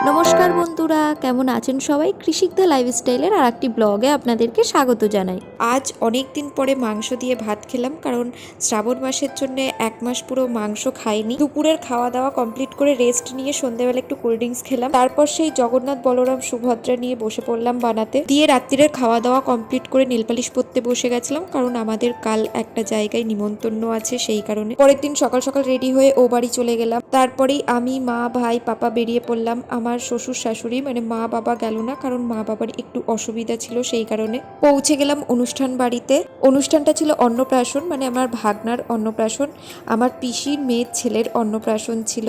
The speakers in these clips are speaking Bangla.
নমস্কার বন্ধুরা, কেমন আছেন সবাই? কৃষিকদা লাইফস্টাইলের আর একটি ব্লগে আপনাদেরকে স্বাগত জানাই। আজ অনেক দিন পরে মাংস দিয়ে ভাত খেলাম, কারণ শ্রাবণ মাসের জন্য এক মাস পুরো মাংস খাইনি। দুপুরের খাওয়া দাওয়া কমপ্লিট করে রেস্ট নিয়ে সন্ধ্যাবেলা একটু কোল্ড ড্রিঙ্কস খেলাম, তারপর সেই জগন্নাথ বলরাম সুভদ্রা নিয়ে বসে পড়লাম বানাতে। দিয়ে রাত্রিরের খাওয়া দাওয়া কমপ্লিট করে নেলপালিশ পরতে বসে গেছিলাম, কারণ আমাদের কাল একটা জায়গায় নিমন্ত্রণ আছে, সেই কারণে। পরের দিন সকাল সকাল রেডি হয়ে ও বাড়ি চলে গেলাম। তারপরেই আমি, মা, ভাই, পাপা বেরিয়ে পড়লাম। আমার শ্বশুর শাশুড়ি মানে মা বাবা গেল না, কারণ মা বাবার একটু অসুবিধা ছিল, সেই কারণে। পৌঁছে গেলাম অনুষ্ঠান বাড়িতে। অনুষ্ঠানটা ছিল অন্নপ্রাশন, মানে আমার ভাগনার অন্নপ্রাশন, আমার পিসির মেয়ের ছেলের অন্নপ্রাশন ছিল।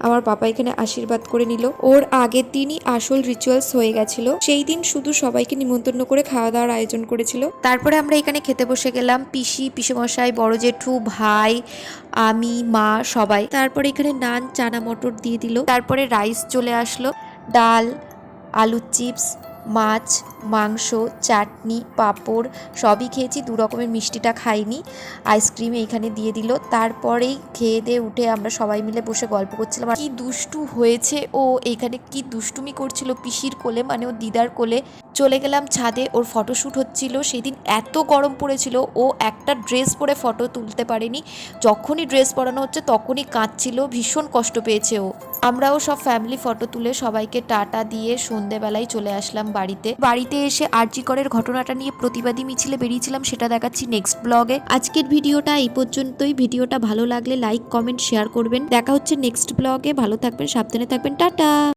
আমার বাবা এখানে আশীর্বাদ করে নিল। ওর আগের দিনই আসল রিচুয়ালস হয়ে গেছিল, সেই দিন শুধু সবাইকে নিমন্ত্রণ করে খাওয়া দাওয়ার আয়োজন করেছিল। তারপরে আমরা এখানে খেতে বসে গেলাম, পিসি, পিসেমশাই, বড় জেঠু, ভাই, আমি, মা, সবাই। তারপরে এখানে নান, চানা মটর দিয়ে দিল। তারপরে রাইস চলে আসলো, ডাল, আলুর চিপস, মাছ, মাংস, চাটনি, পাঁপড় সবই খেয়েছি। 2 রকমের মিষ্টিটা খাইনি। আইসক্রিম এইখানে দিয়ে দিল। তারপরেই খেয়ে দিয়ে উঠে আমরা সবাই মিলে বসে গল্প করছিলাম। কি দুষ্টু হয়েছে ও, এইখানে কি দুষ্টুমি করছিল পিসির কোলে, মানে ও দিদার কোলে। চলে গেলাম ছাদে, ওর ফটোশ্যুট হচ্ছিল। সেদিন এত গরম পড়েছিল, ও একটা ড্রেস পরে ফটো তুলতে পারেনি। যখনই ড্রেস পরানো হচ্ছে তখনই কাঁদছিল, ভীষণ কষ্ট পেয়েছে ও। আমরাও সব ফ্যামিলি ফটো তুলে সবাইকে টাটা দিয়ে সন্ধেবেলায় চলে আসলাম বাড়িতে এসে আরজি করের ঘটনাটা নিয়ে প্রতিবাদী মিছিলে বেরিয়েছিলাম, সেটা দেখাচ্ছি নেক্সট ব্লগে। আজকের ভিডিওটা এই পর্যন্তই। ভিডিওটা ভালো লাগলে লাইক, কমেন্ট, শেয়ার করবেন। দেখা হচ্ছে নেক্সট ব্লগে। ভালো থাকবেন, সাবধানে থাকবেন, টাটা।